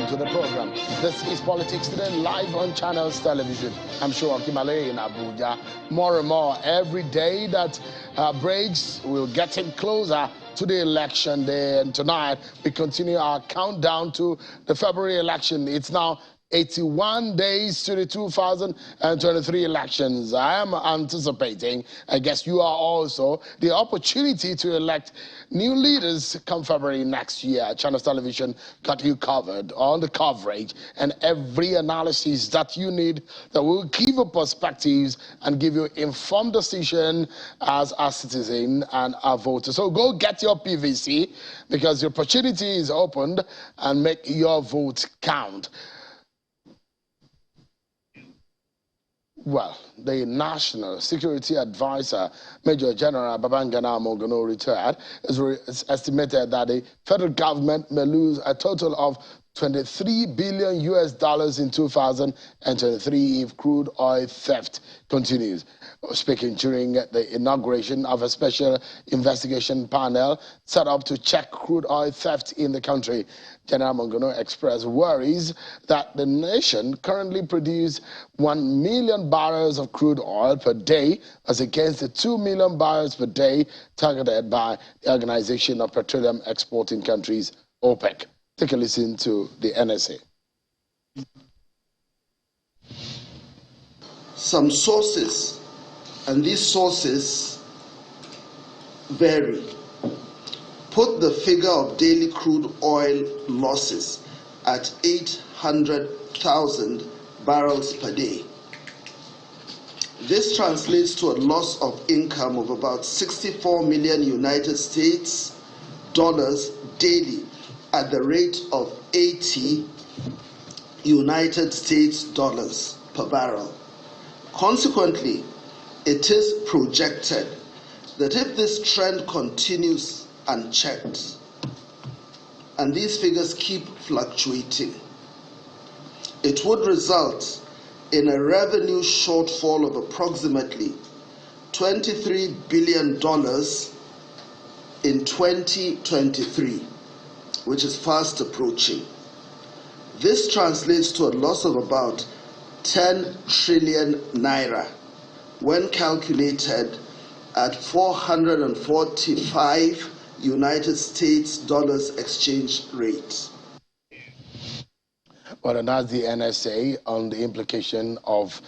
to the program. This is Politics Today, live on Channels Television. I'm sure Kimale in Abuja. More and more every day that breaks, we're getting closer to the election day. And tonight, we continue our countdown to the February election. It's now 81 days to the 2023 elections. I am anticipating, I guess you are also, the opportunity to elect new leaders come February next year. Channels Television got you covered on the coverage and every analysis that you need that will give you perspectives and give you informed decision as a citizen and a voter. So go get your PVC because the opportunity is opened and make your vote count. Well, the National Security Advisor, Major General Babangana Mongono, retired, is estimated that the federal government may lose a total of $23 billion in 2023 if crude oil theft continues. Speaking during the inauguration of a special investigation panel set up to check crude oil theft in the country, General Mongono expressed worries that the nation currently produces 1 million barrels of crude oil per day as against the 2 million barrels per day targeted by the Organization of Petroleum Exporting Countries, OPEC. Take a listen to the NSA. Some sources, and these sources vary, put the figure of daily crude oil losses at 800,000 barrels per day. This translates to a loss of income of about 64 million United States dollars daily at the rate of 80 United States dollars per barrel. Consequently, it is projected that if this trend continues unchecked, and these figures keep fluctuating, it would result in a revenue shortfall of approximately $23 billion in 2023, which is fast approaching. This translates to a loss of about 10 trillion naira when calculated at 445 United States dollars exchange rate. Well, and that's the NSA on the implication of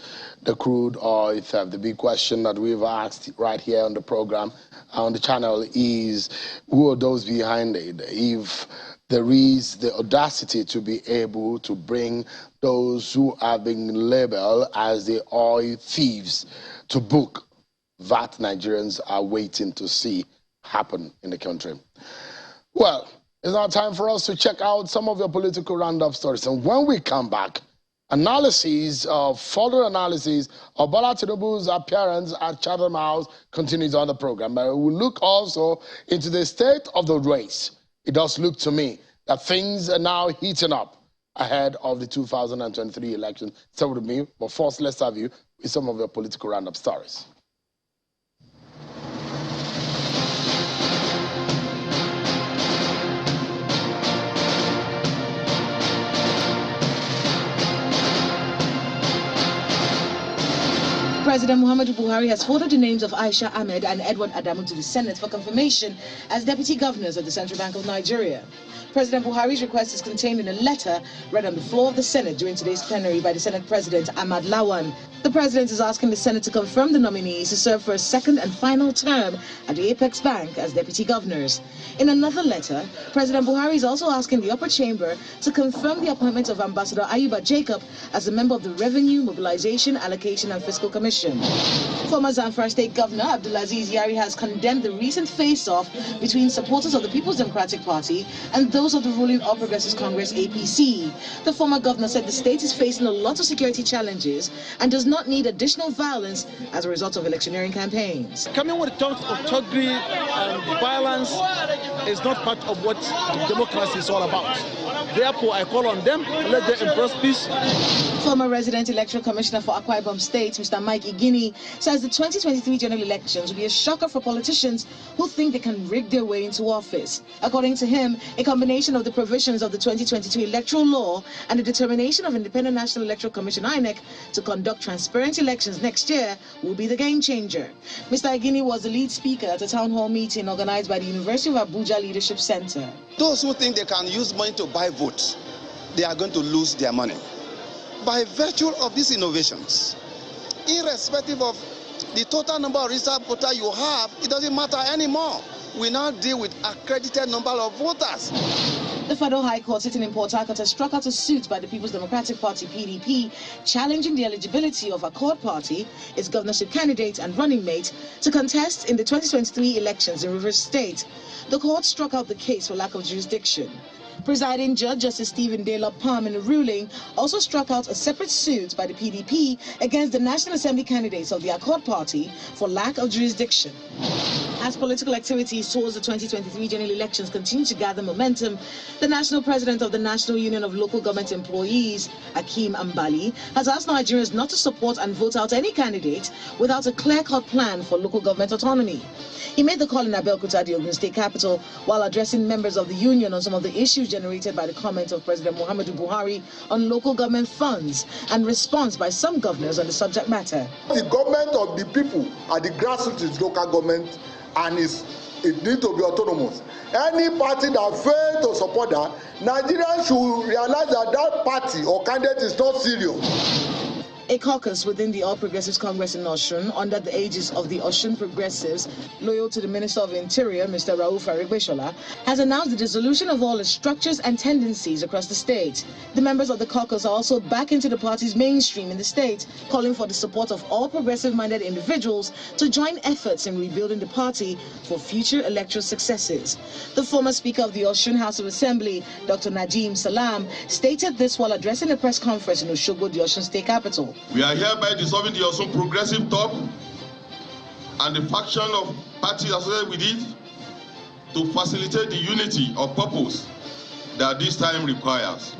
the crude oil theft. The big question that we've asked right here on the program, on the channel, is who are those behind it? If there is the audacity to be able to bring those who are being labeled as the oil thieves to book, that Nigerians are waiting to see happen in the country. Well, it's now time for us to check out some of your political roundup stories. And when we come back, further analysis of Bola Tinubu's appearance at Chatham House continues on the program. But we'll look also into the state of the race. It does look to me that things are now heating up ahead of the 2023 election. Stay with me, but first let's have you with some of your political roundup stories. President Muhammadu Buhari has forwarded the names of Aisha Ahmed and Edward Adamu to the Senate for confirmation as deputy governors of the Central Bank of Nigeria. President Buhari's request is contained in a letter read on the floor of the Senate during today's plenary by the Senate President Ahmad Lawan. The President is asking the Senate to confirm the nominees to serve for a second and final term at the Apex Bank as deputy governors. In another letter, President Buhari is also asking the upper chamber to confirm the appointment of Ambassador Ayuba Jacob as a member of the Revenue, Mobilization, Allocation and Fiscal Commission. Former Zamfara State Governor Abdulaziz Yari has condemned the recent face-off between supporters of the People's Democratic Party and those of the ruling All Progressives Congress APC. The former governor said the state is facing a lot of security challenges and does not need additional violence as a result of electioneering campaigns. Coming with talks of thuggery and violence is not part of what democracy is all about. Therefore, I call on them to let them embrace peace. Former resident electoral commissioner for Akwa Ibom State, Mr. Mike Igini, says the 2023 general elections will be a shocker for politicians who think they can rig their way into office. According to him, a combination of the provisions of the 2022 electoral law and the determination of Independent National Electoral Commission (INEC) to conduct transparent elections next year will be the game changer. Mr. Igini was the lead speaker at a town hall meeting organized by the University of Abuja Leadership Center. Those who think they can use money to buy votes, they are going to lose their money. By virtue of these innovations, irrespective of the total number of registered voters you have, it doesn't matter anymore. We now deal with accredited number of voters. The Federal High Court sitting in Port Harcourt has struck out a suit by the People's Democratic Party (PDP) challenging the eligibility of Accord Party, its governorship candidate and running mate, to contest in the 2023 elections in Rivers State. The court struck out the case for lack of jurisdiction. Presiding Judge Justice Stephen Dela Palm in the ruling also struck out a separate suit by the PDP against the National Assembly candidates of the Accord Party for lack of jurisdiction. As political activities towards the 2023 general elections continue to gather momentum, the national president of the National Union of Local Government Employees, Akeem Ambali, has asked Nigerians not to support and vote out any candidate without a clear-cut plan for local government autonomy. He made the call in Abeokuta, the Ogun State capital, while addressing members of the union on some of the issues generated by the comment of President Muhammadu Buhari on local government funds and response by some governors on the subject matter. The government of the people at the grassroots is local government, and it needs to be autonomous. Any party that fails to support that, Nigerians should realize that that party or candidate is not serious. A caucus within the All Progressives Congress in Osun, under the aegis of the Osun Progressives, loyal to the Minister of Interior, Mr. Rauf Aregbesola, has announced the dissolution of all its structures and tendencies across the state. The members of the caucus are also back into the party's mainstream in the state, calling for the support of all progressive-minded individuals to join efforts in rebuilding the party for future electoral successes. The former Speaker of the Osun House of Assembly, Dr. Najim Salam, stated this while addressing a press conference in Osogbo, the Osun State capital. We are hereby dissolving the Osun Progressive Top and the faction of parties associated with it to facilitate the unity of purpose that this time requires.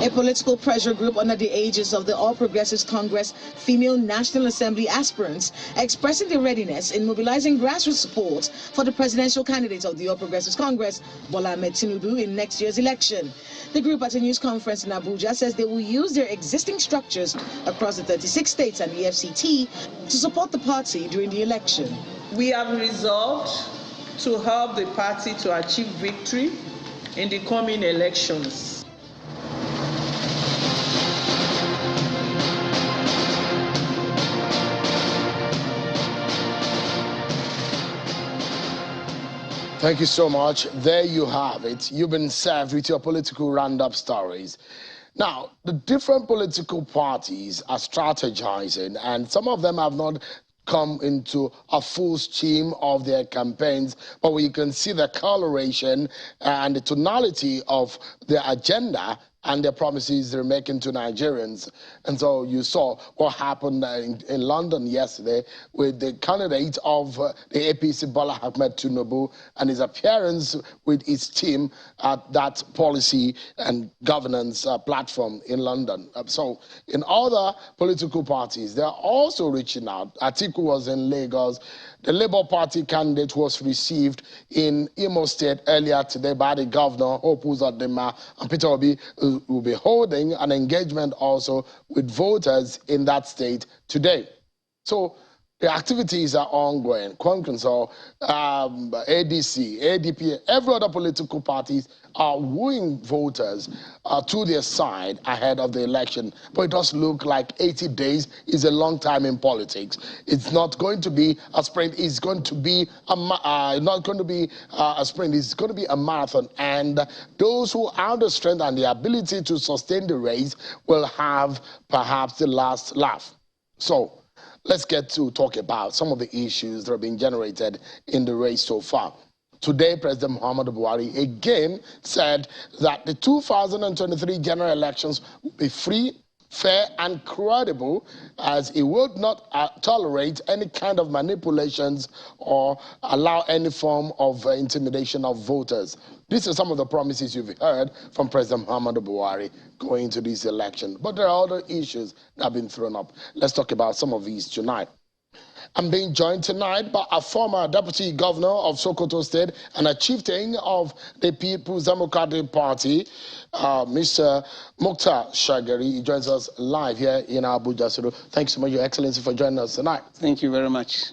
A political pressure group under the aegis of the All Progressives Congress Female National Assembly aspirants expressing their readiness in mobilizing grassroots support for the presidential candidate of the All Progressives Congress, Bola Ahmed Tinubu, in next year's election. The group at a news conference in Abuja says they will use their existing structures across the 36 states and the FCT to support the party during the election. We have resolved to help the party to achieve victory in the coming elections. Thank you so much. There you have it. You've been served with your political roundup stories. Now, the different political parties are strategizing, and some of them have not come into a full stream of their campaigns, but we can see the coloration and the tonality of their agenda and the promises they're making to Nigerians. And so you saw what happened in London yesterday with the candidate of the APC, Bola Ahmed Tinubu, and his appearance with his team at that policy and governance platform in London. So in other political parties, they're also reaching out. Atiku was in Lagos. The Labour Party candidate was received in Imo State earlier today by the governor, Hope Uzodinma, and Peter Obi will be holding an engagement also with voters in that state today. So the activities are ongoing. So ADC, ADP, every other political parties are wooing voters to their side ahead of the election. But it does look like 80 days is a long time in politics. It's not going to be a sprint. It's going to be not going to be a sprint. It's going to be a marathon. And those who have the strength and the ability to sustain the race will have perhaps the last laugh. So let's get to talk about some of the issues that have been generated in the race so far. Today, President Muhammadu Buhari again said that the 2023 general elections will be free, fair and credible, as it would not tolerate any kind of manipulations or allow any form of intimidation of voters. These are some of the promises you've heard from President Muhammadu Buhari going into this election. But there are other issues that have been thrown up. Let's talk about some of these tonight. I'm being joined tonight by a former deputy governor of Sokoto State and a chieftain of the People's Democratic Party, Mr. Mukhtar Shagari. He joins us live here in Abuja. So thanks so much, Your Excellency, for joining us tonight. Thank you very much.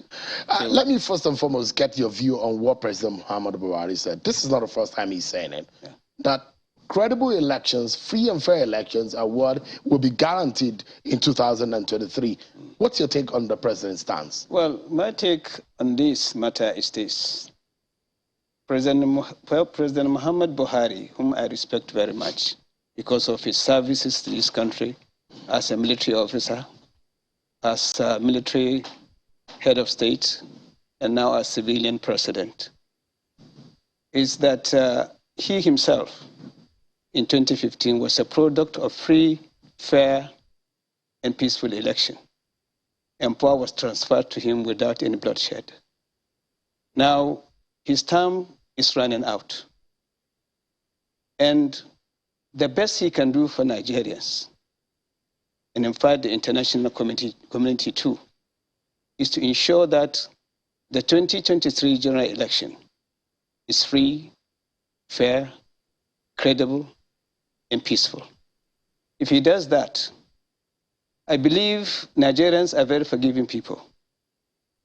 Let me first and foremost get your view on what President Muhammadu Buhari said. This is not the first time he's saying it. Yeah. That credible elections, free and fair elections are what will be guaranteed in 2023. What's your take on the president's stance? Well, my take on this matter is this. President Muhammad Buhari, whom I respect very much because of his services to this country as a military officer, as a military head of state, and now as civilian president, is that he himself in 2015 was a product of free, fair, and peaceful election. And power was transferred to him without any bloodshed. Now, his term is running out. And the best he can do for Nigerians, and in fact the international community too, is to ensure that the 2023 general election is free, fair, credible, and peaceful. If he does that, I believe Nigerians are very forgiving people.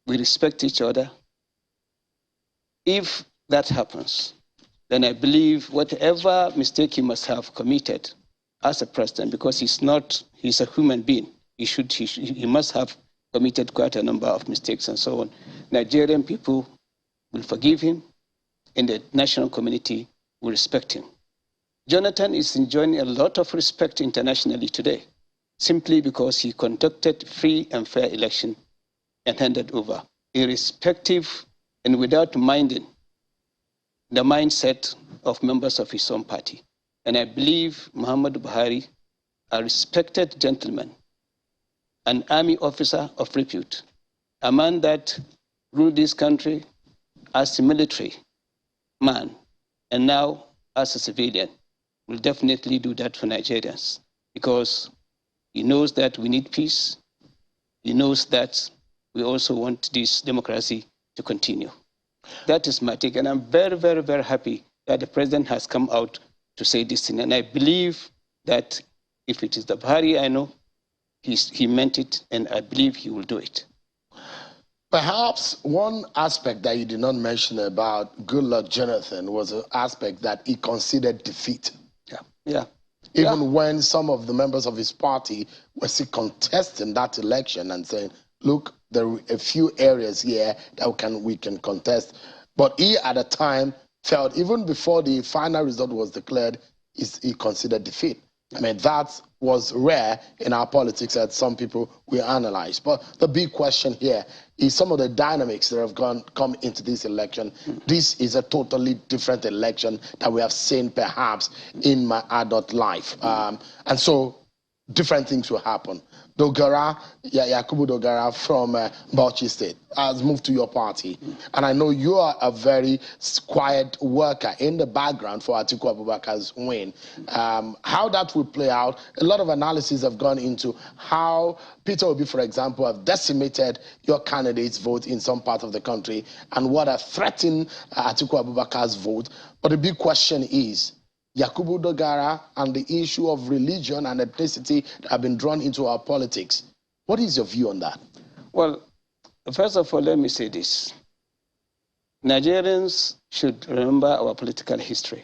We respect each other. If that happens, then I believe whatever mistake he must have committed as a president, because he's a human being, he must have committed quite a number of mistakes and so on. Nigerian people will forgive him, and the national community will respect him. Jonathan is enjoying a lot of respect internationally today, simply because he conducted free and fair election and handed over, irrespective and without minding the mindset of members of his own party. And I believe Muhammad Buhari, a respected gentleman, an army officer of repute, a man that ruled this country as a military man and now as a civilian, will definitely do that for Nigerians, because he knows that we need peace. He knows that we also want this democracy to continue. That is my take, and I'm very, very, very happy that the president has come out to say this thing. And I believe that if it is the Buhari I know, he meant it, and I believe he will do it. Perhaps one aspect that you did not mention about Goodluck Jonathan was an aspect that he considered defeat. Yeah. Even when some of the members of his party were still contesting that election and saying, look, there are a few areas here that we can contest. But he, at the time, felt, even before the final result was declared, he considered defeat. I mean, that was rare in our politics that some people will analyze. But the big question here is some of the dynamics that have come into this election. This is a totally different election that we have seen perhaps in my adult life. And so different things will happen. Dogara, Yakubu Dogara from Bauchi State has moved to your party. And I know you are a very quiet worker in the background for Atiku Abubakar's win. How that will play out, a lot of analysis have gone into how Peter Obi, for example, have decimated your candidate's vote in some part of the country and what have threatened Atiku Abubakar's vote. But the big question is, Yakubu Dogara and the issue of religion and ethnicity that have been drawn into our politics. What is your view on that? Well, first of all, let me say this. Nigerians should remember our political history.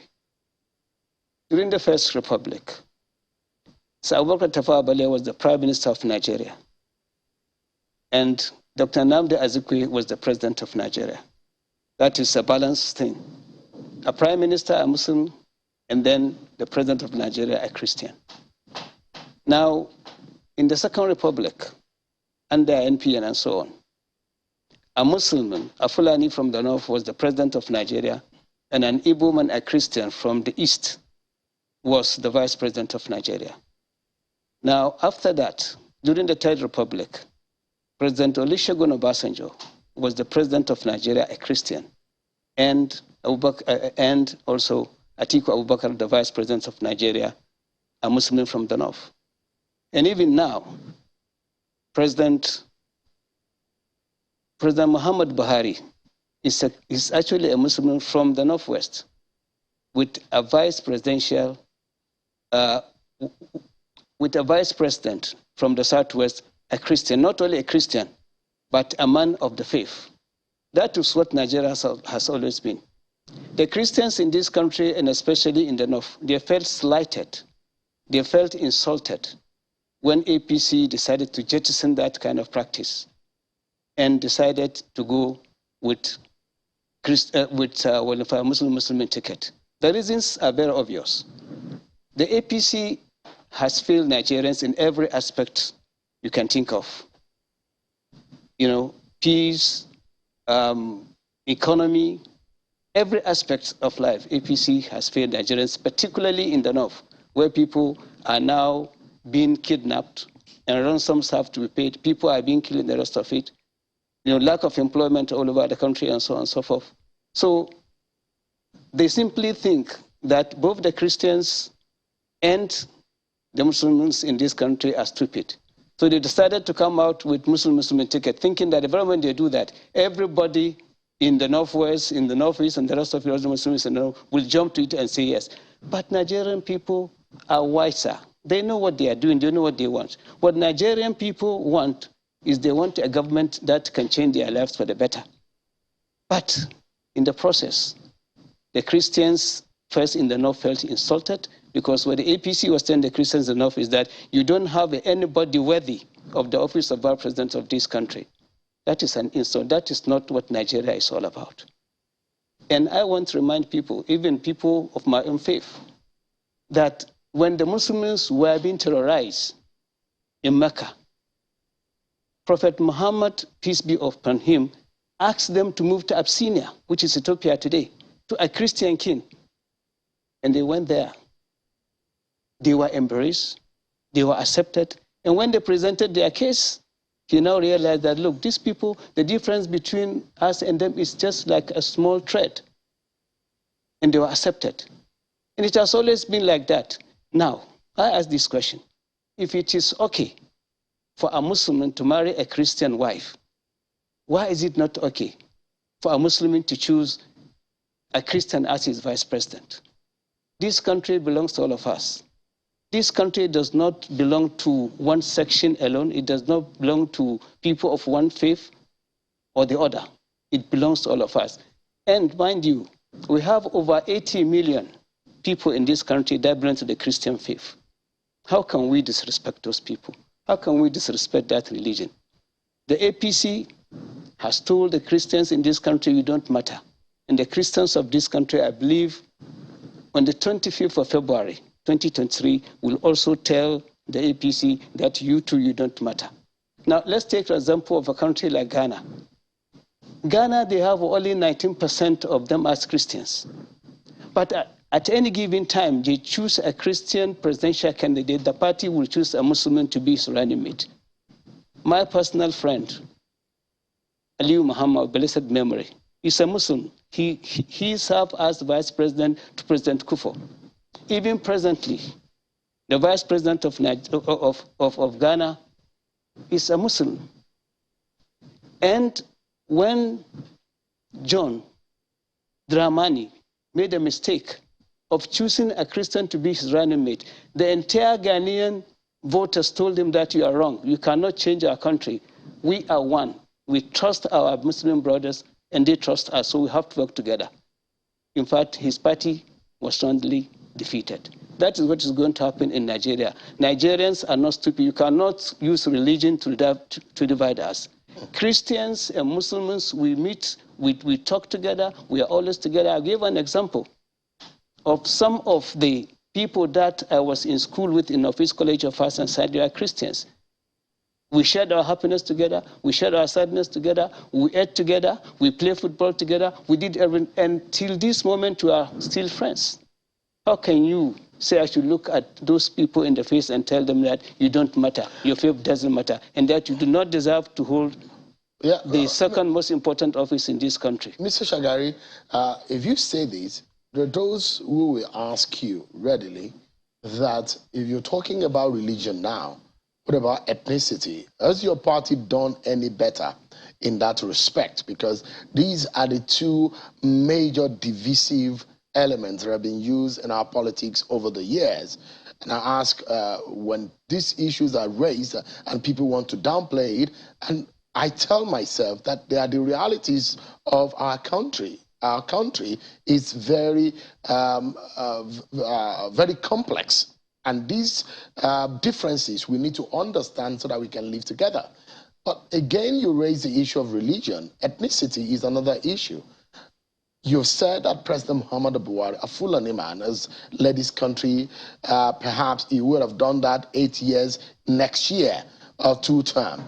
During the First Republic, Sir Abubakar Tafawa Balewa was the Prime Minister of Nigeria, and Dr. Nnamdi Azikiwe was the President of Nigeria. That is a balanced thing. A Prime Minister, a Muslim, and then the President of Nigeria, a Christian. Now, in the Second Republic, under NPN and so on, a Muslim, a Fulani from the north, was the President of Nigeria, and an Igbo man, a Christian from the east, was the Vice President of Nigeria. Now, after that, during the Third Republic, President Olusegun Obasanjo was the president of Nigeria, a Christian, and also Atiku Abubakar, the vice president of Nigeria, a Muslim from the north. And even now, President Muhammad Buhari is actually a Muslim from the northwest, with a vice president from the southwest, a Christian, not only a Christian, but a man of the faith. That is what Nigeria has always been. The Christians in this country, and especially in the north, they felt slighted, they felt insulted when APC decided to jettison that kind of practice and decided to go with a Muslim ticket. The reasons are very obvious. The APC has failed Nigerians in every aspect you can think of. You know, peace, economy, every aspect of life. APC has failed Nigerians, particularly in the north, where people are now being kidnapped and ransoms have to be paid. People are being killed in the rest of it. You know, lack of employment all over the country and so on and so forth. So they simply think that both the Christians and the Muslims in this country are stupid. So they decided to come out with Muslim ticket, thinking that the moment they do that, everybody in the northwest, in the northeast, and the rest of the Muslims will jump to it and say yes. But Nigerian people are wiser. They know what they are doing. They know what they want. What Nigerian people want is they want a government that can change their lives for the better. But in the process, the Christians first in the north felt insulted, because what the APC was telling the Christians in the north is that you don't have anybody worthy of the office of vice president of this country. That is an insult. That is not what Nigeria is all about. And I want to remind people, even people of my own faith, that when the Muslims were being terrorized in Mecca, Prophet Muhammad, peace be upon him, asked them to move to Abyssinia, which is Ethiopia today, to a Christian king. And they went there. They were embraced, they were accepted. And when they presented their case, he now realized that, look, these people, the difference between us and them is just like a small thread. And they were accepted. And it has always been like that. Now, I ask this question. If it is okay for a Muslim to marry a Christian wife, why is it not okay for a Muslim to choose a Christian as his vice president? This country belongs to all of us. This country does not belong to one section alone. It does not belong to people of one faith or the other. It belongs to all of us. And mind you, we have over 80 million people in this country that belong to the Christian faith. How can we disrespect those people? How can we disrespect that religion? The APC has told the Christians in this country, you don't matter. And the Christians of this country, I believe, on the 25th of February, 2023, will also tell the APC that you too, you don't matter. Now, let's take an example of a country like Ghana. Ghana, they have only 19% of them as Christians. But at any given time, they choose a Christian presidential candidate, the party will choose a Muslim to be his running mate. My personal friend, Aliyu Muhammad, of blessed memory, is a Muslim. He served as vice president to President Kufuor. Even presently, the vice president of Ghana is a Muslim. And when John Dramani made a mistake of choosing a Christian to be his running mate, the entire Ghanaian voters told him that you are wrong. You cannot change our country. We are one. We trust our Muslim brothers and they trust us, so we have to work together. In fact, his party was roundly defeated. That is what is going to happen in Nigeria. Nigerians are not stupid. You cannot use religion to divide us. Christians and Muslims, we meet, we talk together, we are always together. I'll give an example of some of the people that I was in school with in Office College of Arts and Science. They are Christians. We shared our happiness together, we shared our sadness together, we ate together, we played football together, we did everything, and till this moment we are still friends. How can you say I should look at those people in the face and tell them that you don't matter, your faith doesn't matter, and that you do not deserve to hold the second most important office in this country. Mr. Shagari, if you say this, there are those who will ask you readily that if you're talking about religion now, what about ethnicity? Has your party done any better in that respect? Because these are the two major divisive elements that have been used in our politics over the years. And I ask, when these issues are raised and people want to downplay it, and I tell myself that they are the realities of our country. Our country is very, very complex. And these differences we need to understand so that we can live together. But again, you raise the issue of religion. Ethnicity is another issue. You've said that President Muhammadu Buhari, a Fulani man, has led this country. Perhaps he would have done that 8 years next year, or 2 terms.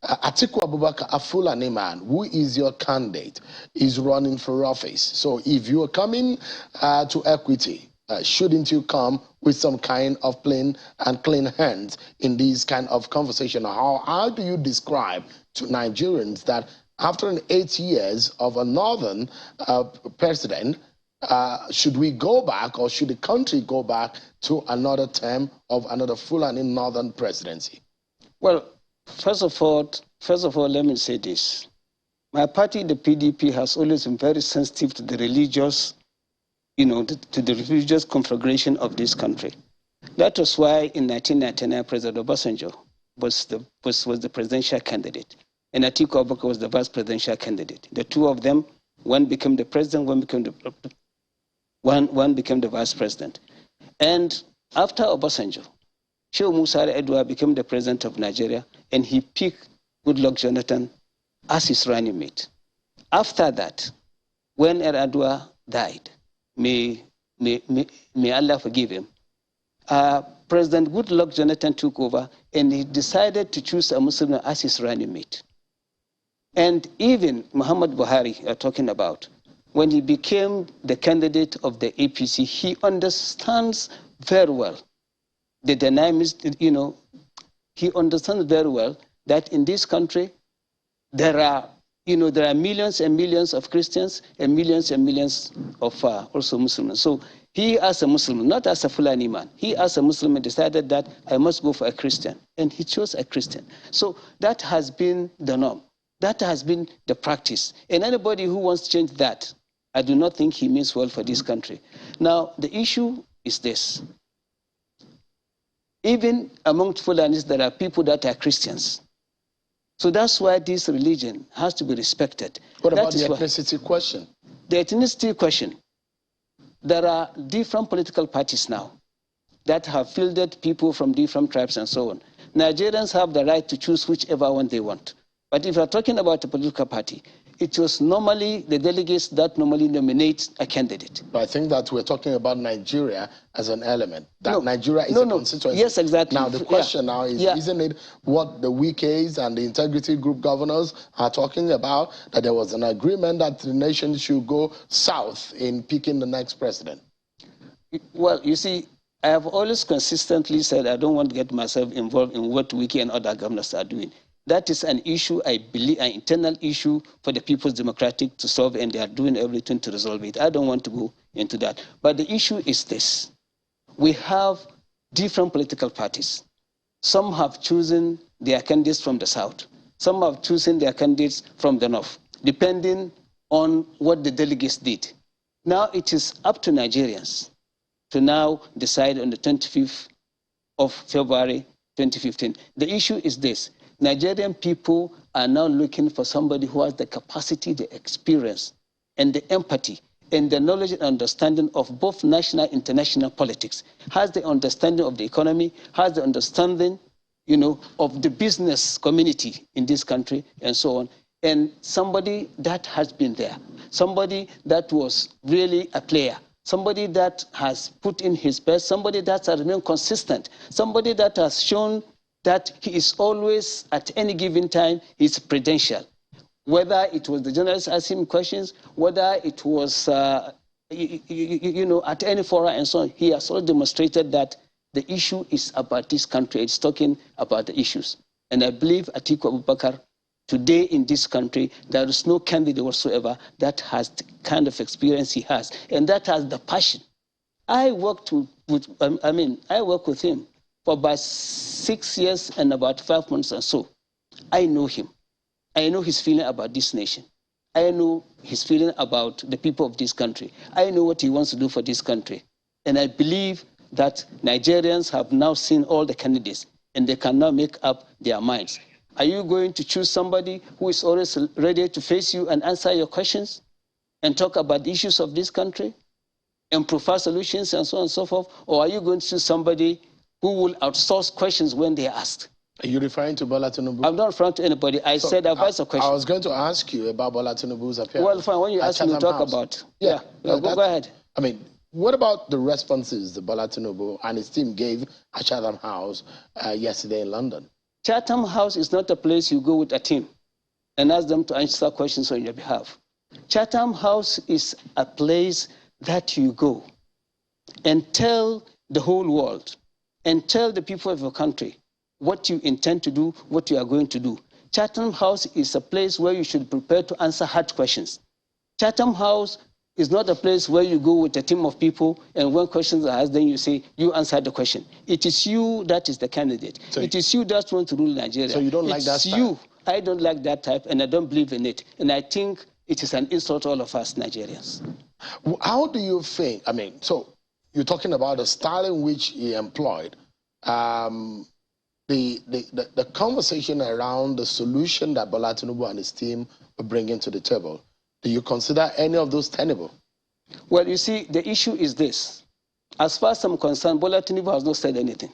Atiku Abubakar, a Fulani man, who is your candidate, is running for office. So if you are coming to equity, shouldn't you come with some kind of plain and clean hands in these kind of conversation? How do you describe to Nigerians that after 8 years of a northern president, should we go back, or should the country go back to another term of another Fulani northern presidency? Well, first of all, let me say this. My party, the PDP, has always been very sensitive to the religious, to the religious configuration of this country. That was why in 1999, President Obasanjo was the presidential candidate, and Atiku Abubakar was the vice presidential candidate. The two of them, one became the president, one became the vice president. And after Obasanjo, Shehu Musa Edwa became the president of Nigeria, and he picked Goodluck Jonathan as his running mate. After that, when Edwa died, may Allah forgive him, President Goodluck Jonathan took over, and he decided to choose a Muslim as his running mate. And even Muhammad Buhari, you're talking about, when he became the candidate of the APC, he understands very well the dynamics, he understands very well that in this country, there are millions and millions of Christians and millions of also Muslims. So he, as a Muslim, not as a Fulani man, he as a Muslim decided that I must go for a Christian, and he chose a Christian. So that has been the norm. That has been the practice. And anybody who wants to change that, I do not think he means well for this country. Now, the issue is this. Even among Fulanis, there are people that are Christians. So that's why this religion has to be respected. What about the ethnicity question? The ethnicity question. There are different political parties now that have fielded people from different tribes and so on. Nigerians have the right to choose whichever one they want. But if you're talking about a political party, it was normally the delegates that normally nominate a candidate. But I think that we're talking about Nigeria as an element. That Nigeria is a constituency. Yes, exactly. Now, the question now is, isn't it what the Wikis and the Integrity Group governors are talking about, that there was an agreement that the nation should go south in picking the next president? Well, you see, I have always consistently said I don't want to get myself involved in what Wiki and other governors are doing. That is an issue, I believe, an internal issue for the People's Democratic to solve, and they are doing everything to resolve it. I don't want to go into that. But the issue is this. We have different political parties. Some have chosen their candidates from the south. Some have chosen their candidates from the north, depending on what the delegates did. Now it is up to Nigerians to now decide on the 25th of February 2015. The issue is this. Nigerian people are now looking for somebody who has the capacity, the experience, and the empathy, and the knowledge and understanding of both national and international politics, has the understanding of the economy, has the understanding, of the business community in this country, and so on. And somebody that has been there, somebody that was really a player, somebody that has put in his best, somebody that has remained consistent, somebody that has shown that he is always, at any given time, his credential. Whether it was the journalists asking him questions, whether it was at any forum and so on, he has also demonstrated that the issue is about this country. It's talking about the issues. And I believe Atiku Abubakar, today in this country, there is no candidate whatsoever that has the kind of experience he has, and that has the passion. I work with him for about 6 years and about 5 months or so. I know him. I know his feeling about this nation. I know his feeling about the people of this country. I know what he wants to do for this country. And I believe that Nigerians have now seen all the candidates, and they can now make up their minds. Are you going to choose somebody who is always ready to face you and answer your questions and talk about the issues of this country and provide solutions and so on and so forth? Or are you going to choose somebody who will outsource questions when they are asked? Are you referring to Bola Tinubu? I'm not referring to anybody. I said I've asked a question. I was going to ask you about Bola Tinubu's appearance. Well, fine. When you ask me to talk about... Yeah, go ahead. I mean, what about the responses that Bola Tinubu and his team gave at Chatham House yesterday in London? Chatham House is not a place you go with a team and ask them to answer questions on your behalf. Chatham House is a place that you go and tell the whole world and tell the people of your country what you intend to do, what you are going to do. Chatham House is a place where you should prepare to answer hard questions. Chatham House is not a place where you go with a team of people and when questions are asked, then you say, you answer the question. It is you that is the candidate. So it is you that wants to rule Nigeria. So you don't like that type? You. I don't like that type, and I don't believe in it. And I think it is an insult to all of us Nigerians. How do you think, so you're talking about the style in which he employed, the conversation around the solution that Bola Tinubu and his team are bringing to the table. Do you consider any of those tenable? Well, you see, the issue is this. As far as I'm concerned, Bola Tinubu has not said anything.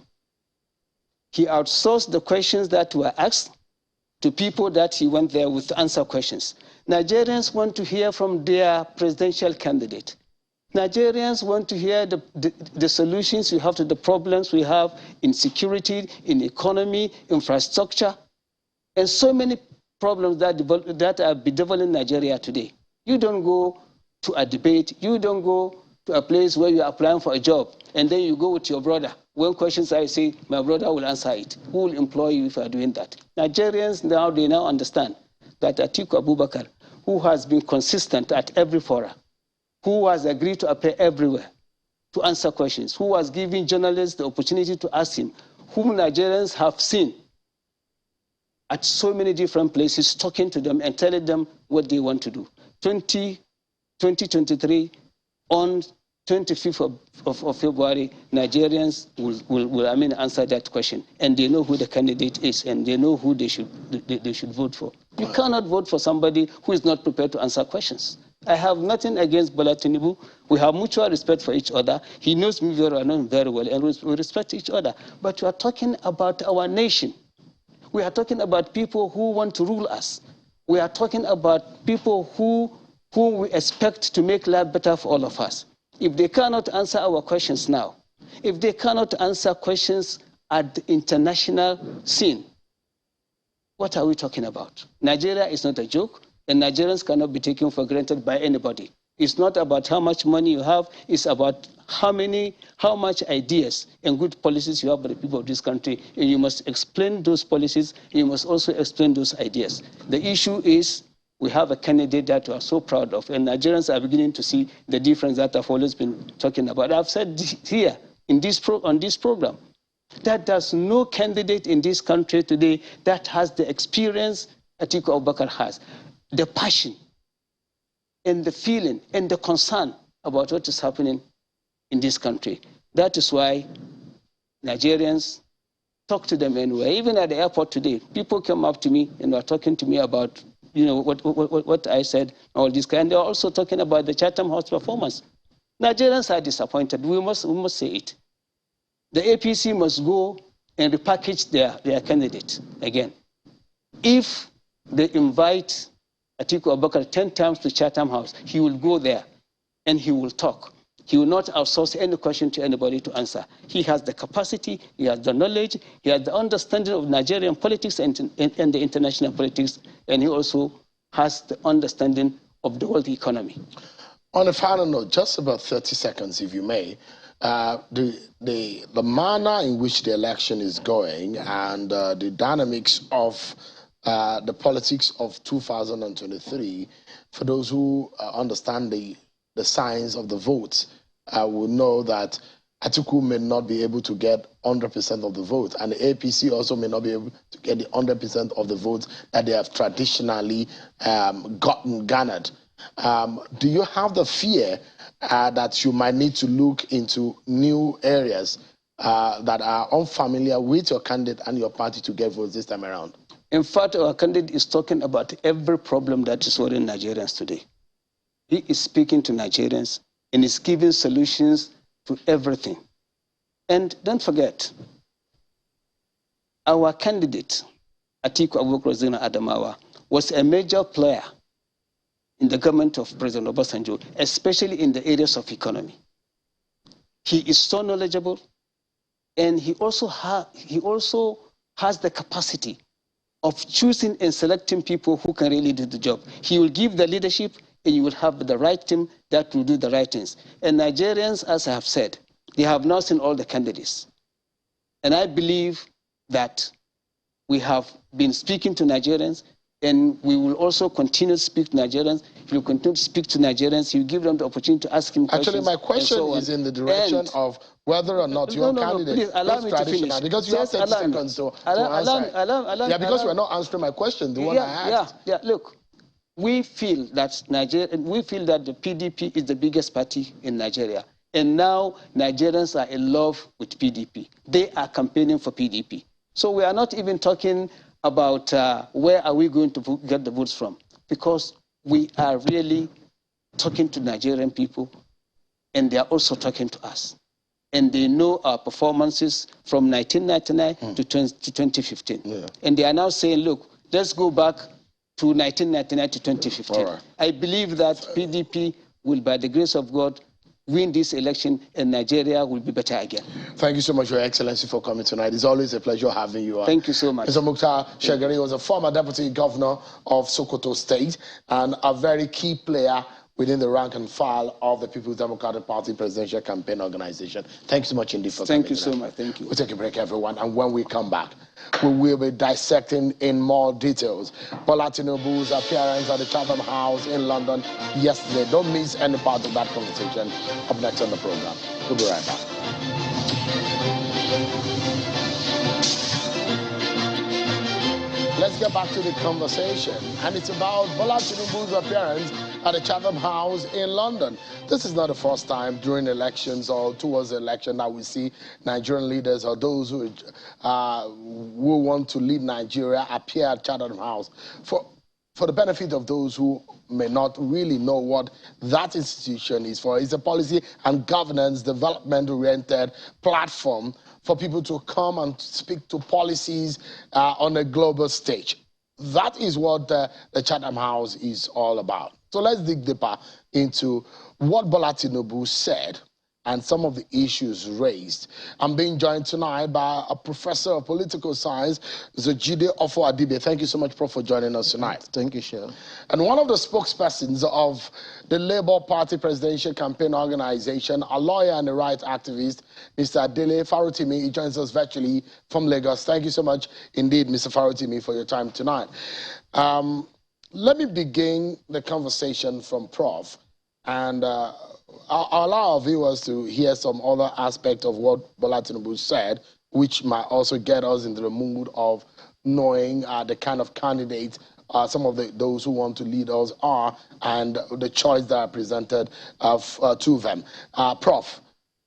He outsourced the questions that were asked to people that he went there with to answer questions. Nigerians want to hear from their presidential candidate. Nigerians want to hear the solutions we have to the problems we have in security, in economy, infrastructure, and so many problems that are bedeviling Nigeria today. You don't go to a debate, you don't go to a place where you are applying for a job, and then you go with your brother. When questions are, you say, my brother will answer it. Who will employ you if you are doing that? Nigerians now, they now understand that Atiku Abubakar, who has been consistent at every forum, who has agreed to appear everywhere to answer questions, who has given journalists the opportunity to ask him, whom Nigerians have seen at so many different places, talking to them and telling them what they want to do. 2023, on 25th of February, Nigerians will answer that question, and they know who the candidate is, and they know who they should vote for. You cannot vote for somebody who is not prepared to answer questions. I have nothing against Bola Tinubu. We have mutual respect for each other. He knows me very well, I know him very well, and we respect each other. But we are talking about our nation. We are talking about people who want to rule us. We are talking about people who we expect to make life better for all of us. If they cannot answer our questions now, if they cannot answer questions at the international scene, what are we talking about? Nigeria is not a joke, and Nigerians cannot be taken for granted by anybody. It's not about how much money you have, it's about how much ideas and good policies you have for the people of this country, and you must explain those policies, and you must also explain those ideas. The issue is, we have a candidate that we are so proud of, and Nigerians are beginning to see the difference that I've always been talking about. I've said here on this program that there's no candidate in this country today that has the experience Atiku Abubakar has, the passion and the feeling and the concern about what is happening in this country. That is why Nigerians talk to them anyway. Even at the airport today, people come up to me and are talking to me about what I said, all this kind. They're also talking about the Chatham House performance. Nigerians are disappointed. We must say it. The APC must go and repackage their candidate again. If they invite Atiku Abubakar 10 times to Chatham House, he will go there and he will talk. He will not outsource any question to anybody to answer. He has the capacity, he has the knowledge, he has the understanding of Nigerian politics and the international politics, and he also has the understanding of the world economy. On a final note, just about 30 seconds, if you may, the manner in which the election is going and the dynamics of the politics of 2023, for those who understand the science of the votes, will know that Atiku may not be able to get 100% of the votes, and the APC also may not be able to get the 100% of the votes that they have traditionally garnered. Do you have the fear that you might need to look into new areas that are unfamiliar with your candidate and your party to get votes this time around? In fact, our candidate is talking about every problem that is worrying Nigerians today. He is speaking to Nigerians and is giving solutions to everything. And don't forget, our candidate, Atiku Abubakar Adamawa, was a major player in the government of President Obasanjo, especially in the areas of economy. He is so knowledgeable, and he also has the capacity of choosing and selecting people who can really do the job. He will give the leadership, and you will have the right team that will do the right things. And Nigerians, as I have said, they have now seen all the candidates. And I believe that we have been speaking to Nigerians, and we will also continue to speak to Nigerians. If you continue to speak to Nigerians, you give them the opportunity to ask him questions. Actually, my question is in the direction of whether or not your candidate please allow me to finish. Because you have 30 seconds to answer. Yeah, because you are not answering my question, the one I asked. Look, we feel that the PDP is the biggest party in Nigeria. And now Nigerians are in love with PDP. They are campaigning for PDP. So we are not even talking about where are we going to get the votes from, because we are really talking to Nigerian people, and they are also talking to us. And they know our performances from 1999 to 2015. Yeah. And they are now saying, look, let's go back to 1999 to 2015. Right. I believe that PDP will, by the grace of God, win this election, and Nigeria will be better again. Thank you so much, Your Excellency, for coming tonight. It's always a pleasure having you on. Thank you so much. Mr. Mukhtar Shagari was a former deputy governor of Sokoto State and a very key player within the rank and file of the People's Democratic Party Presidential Campaign Organization. Thank you so much indeed for coming. Thank you so much. Thank you. We'll take a break, everyone, and when we come back, we will be dissecting in more details Bola Tinubu's appearance at the Chatham House in London yesterday. Don't miss any part of that conversation up next on the program. We'll be right back. Let's get back to the conversation, and it's about Bola Tinubu's appearance at the Chatham House in London. This is not the first time during elections or towards the election that we see Nigerian leaders or those who want to lead Nigeria appear at Chatham House. For the benefit of those who may not really know what that institution is for, it's a policy and governance development-oriented platform for people to come and speak to policies on a global stage. That is what the Chatham House is all about. So let's dig deeper into what Bola Tinubu said and some of the issues raised. I'm being joined tonight by a professor of political science, Jide Ofo-Adibe. Thank you so much, Prof, for joining us tonight. Thank you, Shel. And one of the spokespersons of the Labour Party Presidential Campaign Organization, a lawyer and a rights activist, Mr. Dele Farotimi. He joins us virtually from Lagos. Thank you so much indeed, Mr. Farotimi, for your time tonight. Let me begin the conversation from Prof. And I'll allow our viewers to hear some other aspect of what Bola Tinubu said, which might also get us into the mood of knowing the kind of candidates some of those who want to lead us are and the choice that are presented to them. Prof,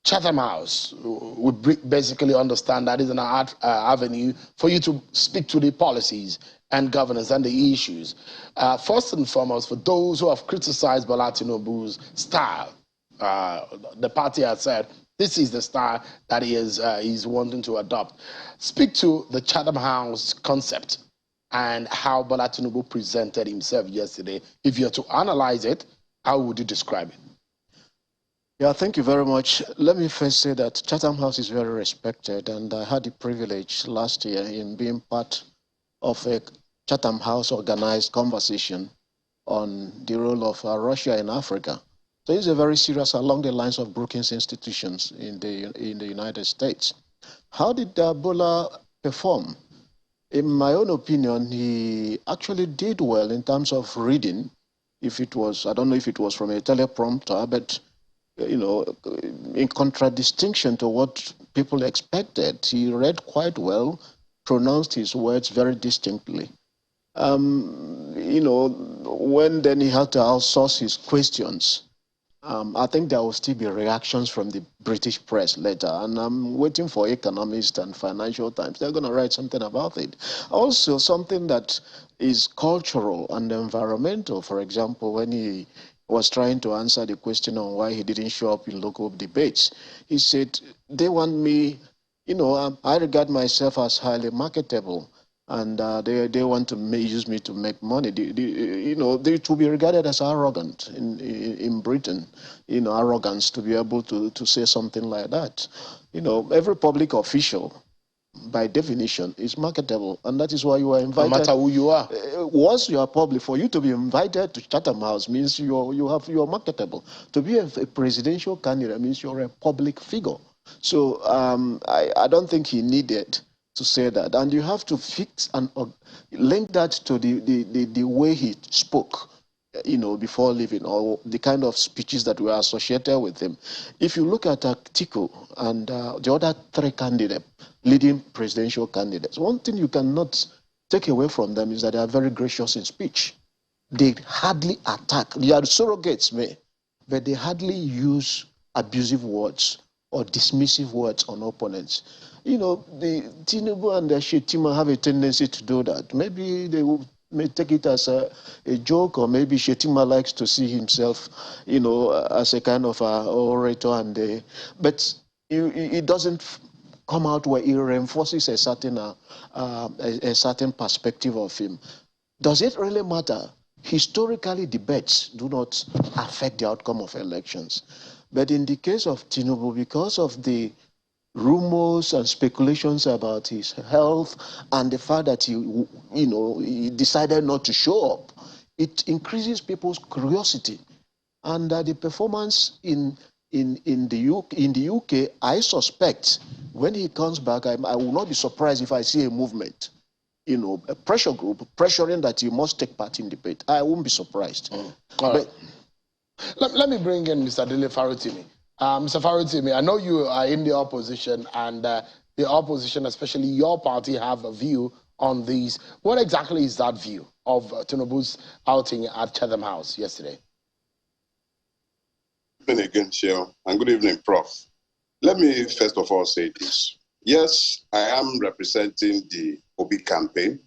Chatham House would basically understand that is an avenue for you to speak to the policies and governance and the issues. First and foremost, for those who have criticized Bola Tinubu's style, the party has said this is the style that he is wanting to adopt. Speak to the Chatham House concept and how Bola Tinubu presented himself yesterday. If you're to analyze it, how would you describe it? Yeah, thank you very much. Let me first say that Chatham House is very respected, and I had the privilege last year in being part of a Chatham House organized conversation on the role of Russia in Africa. So it's a very serious along the lines of Brookings institutions in the United States. How did Bola perform? In my own opinion, he actually did well in terms of reading. If it was, I don't know if it was from a teleprompter, but you know, in contradistinction to what people expected, he read quite well, pronounced his words very distinctly. You know, when then he had to outsource his questions, I think there will still be reactions from the British press later, and I'm waiting for Economist and Financial Times. They're going to write something about it. Also, something that is cultural and environmental, for example, when he was trying to answer the question on why he didn't show up in local debates, he said, they want me, you know, I regard myself as highly marketable, and they want to use me to make money. You know, they to be regarded as arrogant in Britain. You know, arrogance to be able to say something like that. You know, every public official, by definition, is marketable, and that is why you are invited. No matter who you are. Once you are public, for you to be invited to Chatham House means you are marketable. To be a presidential candidate means you're a public figure. So I don't think he needed to say that, and you have to fix and link that to the way he spoke, you know, before leaving, or the kind of speeches that were associated with him. If you look at Atiku and the other three candidates, leading presidential candidates, one thing you cannot take away from them is that they are very gracious in speech. They hardly attack. They are surrogates, but they hardly use abusive words or dismissive words on opponents. You know, the Tinubu and the Shetima have a tendency to do that. Maybe they may take it as a joke, or maybe Shetima likes to see himself, you know, as a kind of orator, and but it doesn't come out where it reinforces a certain perspective of him. Does it really matter? Historically, debates do not affect the outcome of elections. But in the case of Tinubu, because of the rumors and speculations about his health and the fact that he decided not to show up, it increases people's curiosity. And the performance in the UK, I suspect when he comes back, I will not be surprised if I see a movement, you know, a pressure group pressuring that he must take part in debate. I won't be surprised. All right. Let me bring in Mr. Dele Farutimi. Mr. Farutimi, I know you are in the opposition, and the opposition, especially your party, have a view on these. What exactly is that view of Tinubu's outing at Chatham House yesterday? Good evening again, Sheo, and good evening, Prof. Let me first of all say this. Yes, I am representing the Obi campaign,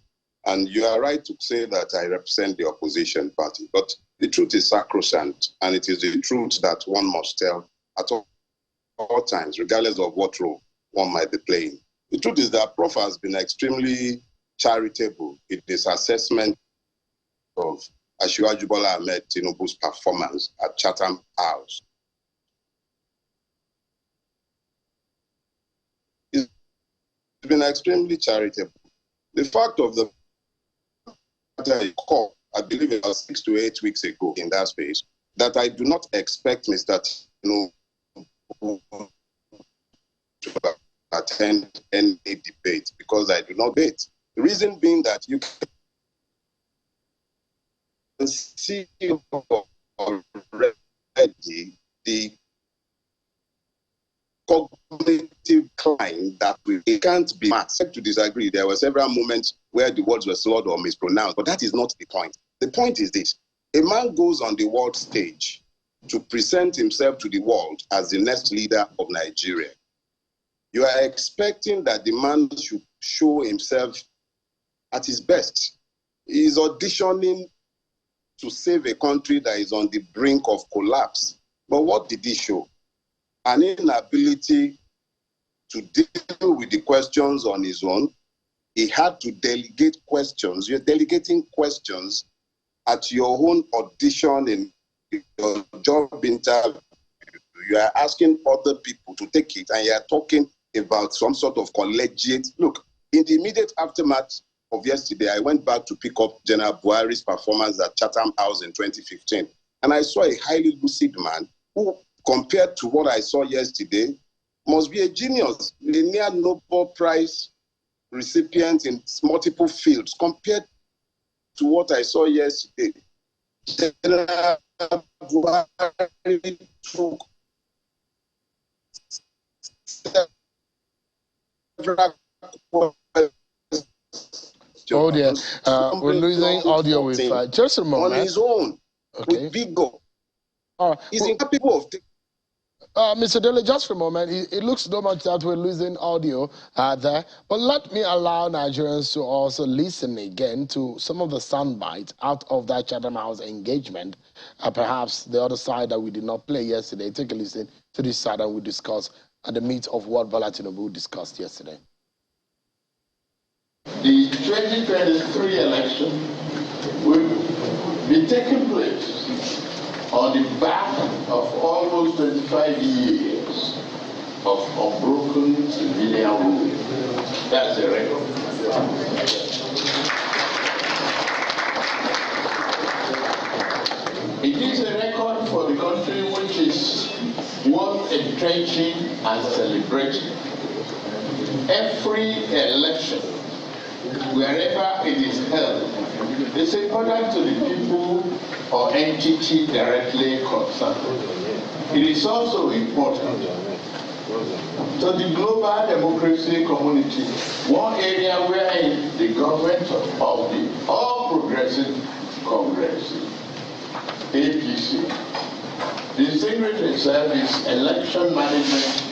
and you are right to say that I represent the opposition party, but the truth is sacrosanct, and it is the truth that one must tell at all times, regardless of what role one might be playing. The truth is that Prof has been extremely charitable in his assessment of Asiwaju Bola Ahmed Tinubu's performance at Chatham House. It's been extremely charitable. The fact of the matter, I believe it was 6 to 8 weeks ago in that space, that I do not expect Mr. Tinubu to attend any debate, because I do not debate. The reason being that you can see already the cognitive decline that it can't be masked. To disagree, there were several moments where the words were slurred or mispronounced, but that is not the point. The point is this: a man goes on the world stage to present himself to the world as the next leader of Nigeria. You are expecting that the man should show himself at his best. He is auditioning to save a country that is on the brink of collapse. But what did he show? An inability to deal with the questions on his own. He had to delegate questions. You're delegating questions at your own audition in your job interview. You are asking other people to take it, and you are talking about some sort of collegiate. Look, in the immediate aftermath of yesterday, I went back to pick up General Buhari's performance at Chatham House in 2015. and I saw a highly lucid man who, compared to what I saw yesterday, must be a genius, linear Nobel Prize recipient in multiple fields, compared to what I saw yesterday. General Buhari took oh dear, we're losing audio with just a moment. On his own, okay. With vigor. He's incapable of Mr. Dele, just for a moment, it looks so much that we're losing audio there. But let me allow Nigerians to also listen again to some of the sound bites out of that Chatham House engagement. Perhaps the other side that we did not play yesterday. Take a listen to this side and we discuss at the meat of what Bola Tinubu discussed yesterday. The 2023 election will be taking place on the back of almost 25 years of unbroken civilian rule. That's the record. It is a record for the country which is worth entrenching and celebrating. Every election, wherever it is held, is important to the people or entity directly concerned. It is also important to the global democracy community, one area where the government of the All Progressive Congress, APC, distinguished itself is election management.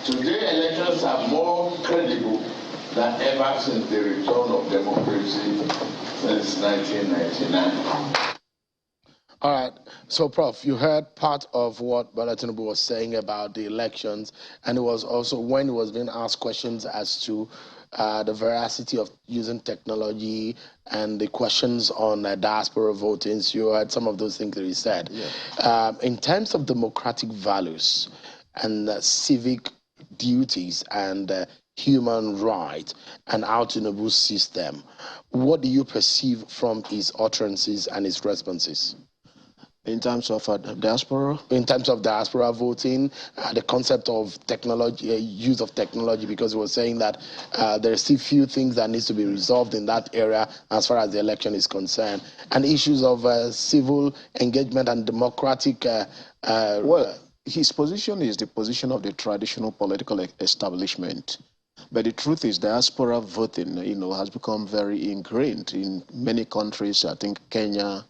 Today, elections are more credible than ever since the return of democracy since 1999. All right. So, Prof, you heard part of what Bola Tinubu was saying about the elections, and it was also when he was being asked questions as to the veracity of using technology and the questions on diaspora voting. You heard some of those things that he said. Yeah. In terms of democratic values and civic duties and human rights and how Tinubu sees them, what do you perceive from his utterances and his responses? In terms of diaspora? In terms of diaspora voting, the concept of technology, use of technology, because he was saying that there are still few things that needs to be resolved in that area as far as the election is concerned, and issues of civil engagement and democratic... well, his position is the position of the traditional political establishment. But the truth is diaspora voting, has become very ingrained in many countries. I think Kenya,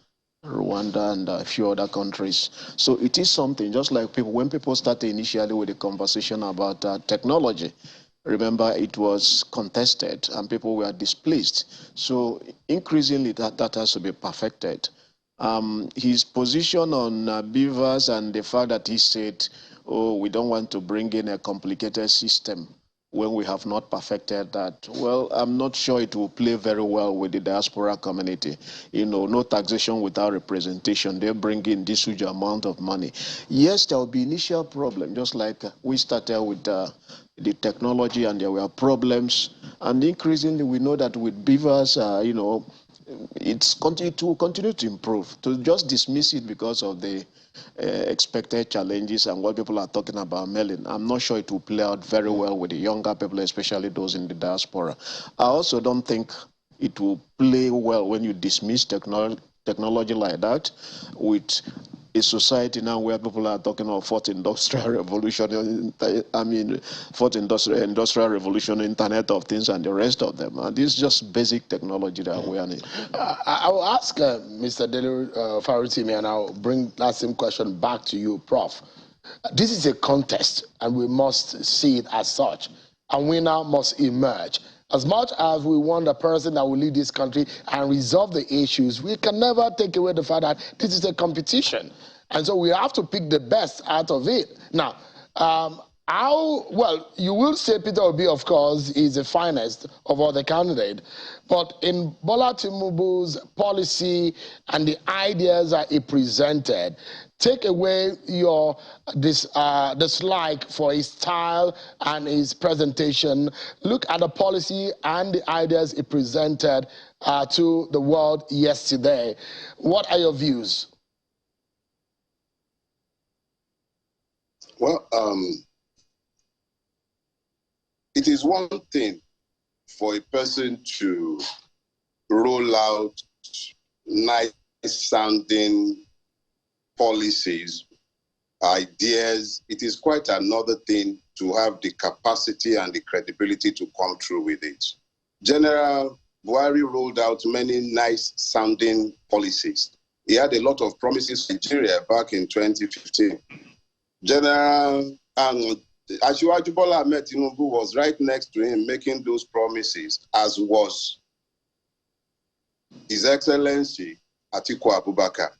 Rwanda, and a few other countries. So it is something, just like when people started initially with the conversation about technology, remember it was contested and people were displeased. So increasingly that has to be perfected. His position on beavers and the fact that he said, oh, we don't want to bring in a complicated system when we have not perfected that. Well, I'm not sure it will play very well with the diaspora community. No taxation without representation. They bring in this huge amount of money. Yes, there will be initial problem, just like we started with the technology and there were problems. And increasingly, we know that with beavers, it will continue to improve. To just dismiss it because of the expected challenges and what people are talking about mailing, I'm not sure it will play out very well with the younger people, especially those in the diaspora. I also don't think it will play well when you dismiss technology like that with a society now where people are talking of fourth industrial revolution, fourth industrial revolution, Internet of Things, and the rest of them. And this is just basic technology that we are in. I will ask Mr. Dele Farutimi, and I'll bring that same question back to you, Prof. This is a contest, and we must see it as such. A winner must emerge. As much as we want a person that will lead this country and resolve the issues, we can never take away the fact that this is a competition. And so we have to pick the best out of it. Now, well, you will say Peter Obi, of course, is the finest of all the candidates. But in Bola Tinubu's policy and the ideas that he presented, take away your dislike for his style and his presentation. Look at the policy and the ideas he presented to the world yesterday. What are your views? Well, it is one thing for a person to roll out nice-sounding policies, ideas. It is quite another thing to have the capacity and the credibility to come through with it. General Buhari rolled out many nice-sounding policies. He had a lot of promises for Nigeria back in 2015. General Asiwaju Bola Ahmed Tinubu was right next to him making those promises, as was His Excellency Atiku Abubakar.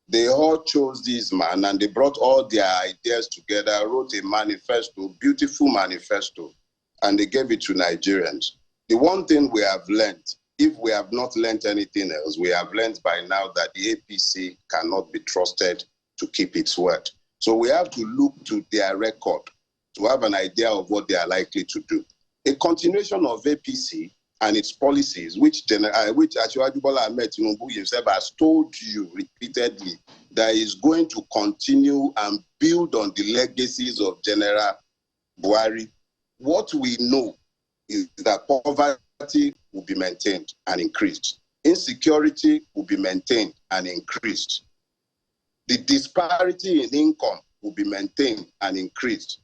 They all chose this man and they brought all their ideas together, wrote a manifesto, beautiful manifesto, and they gave it to Nigerians. The one thing we have learned, if we have not learned anything else, we have learned by now that the APC cannot be trusted to keep its word. So we have to look to their record to have an idea of what they are likely to do. A continuation of APC and its policies, which Asiwaju Bola Ahmed Tinubu himself has told you repeatedly that is going to continue and build on the legacies of General Buhari. What we know is that poverty will be maintained and increased. Insecurity will be maintained and increased. The disparity in income will be maintained and increased.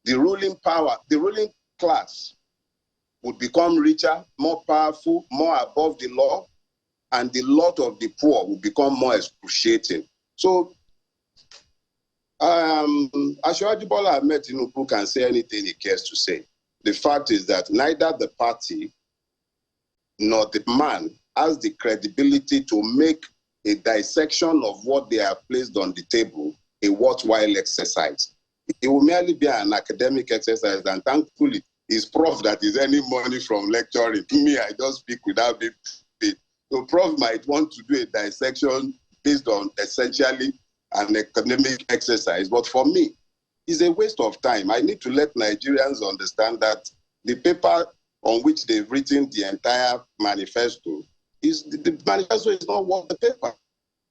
The ruling class would become richer, more powerful, more above the law, and the lot of the poor will become more excruciating. So, Asiwaju Bola Ahmed Tinubu can say anything he cares to say. The fact is that neither the party nor the man has the credibility to make a dissection of what they have placed on the table a worthwhile exercise. It will merely be an academic exercise, and thankfully, it's Prof that is earning money from lecturing. Me, I just speak without being paid. So Prof might want to do a dissection based on essentially an academic exercise, but for me, it's a waste of time. I need to let Nigerians understand that the paper on which they've written the entire manifesto the manifesto is not worth the paper.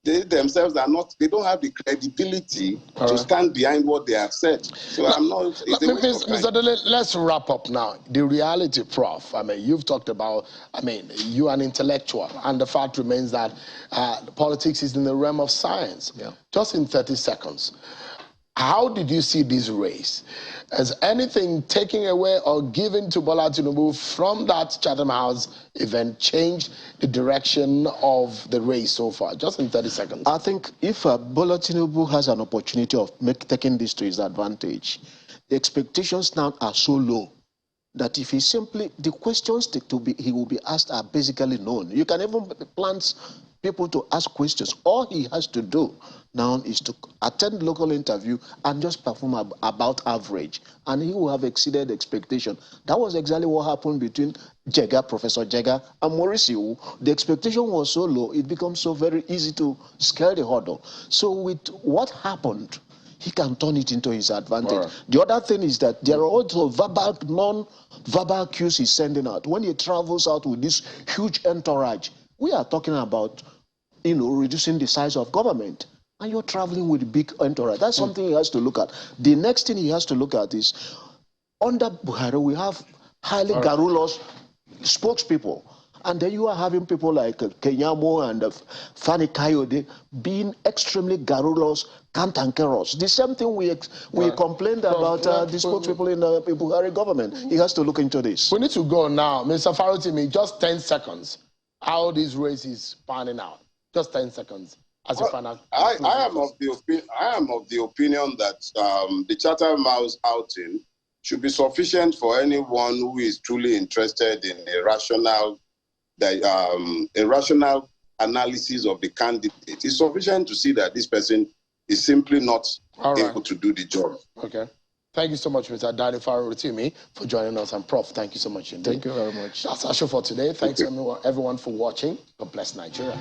They themselves are not, they don't have the credibility to stand behind what they have said. So I'm not, it's a waste of time. Mr. Dele, let's wrap up now. The reality, Prof. I mean, you've talked about, you're an intellectual, and the fact remains that politics is in the realm of science. Yeah. Just in 30 seconds. How did you see this race? Has anything taken away or given to Bola Tinubu from that Chatham House event changed the direction of the race so far? Just in 30 seconds. I think if Bola Tinubu has an opportunity of taking this to his advantage, the expectations now are so low that if he simply, the questions he will be asked are basically known. You can even plant people to ask questions. All he has to do now is to attend local interview and just perform about average, and he will have exceeded expectation. That was exactly what happened between Professor Jega and Morisiu. The expectation was so low, it becomes so very easy to scale the hurdle. So with what happened, he can turn it into his advantage. Right. The other thing is that there are also verbal, non-verbal cues he's sending out. When he travels out with this huge entourage, we are talking about, reducing the size of government. And you're traveling with a big entourage. That's something he has to look at. The next thing he has to look at is, under Buhari, we have highly garrulous spokespeople. And then you are having people like Kenyamo and Fani Kayode being extremely garrulous, cantankerous. The same thing we complained about the spokespeople in the Buhari government. He has to look into this. We need to go now. Mr. Farotimi, just 10 seconds. How this race is panning out. Just 10 seconds. As a final. I am of the opinion that the Chatham House outing should be sufficient for anyone who is truly interested in a rational analysis of the candidate. It's sufficient to see that this person is simply not able to do the job. Okay. Thank you so much, Mr. Dani Farotimi, for joining us. And Prof, thank you so much indeed. Thank you very much. That's our show for today. Thanks everyone for watching. God bless Nigeria.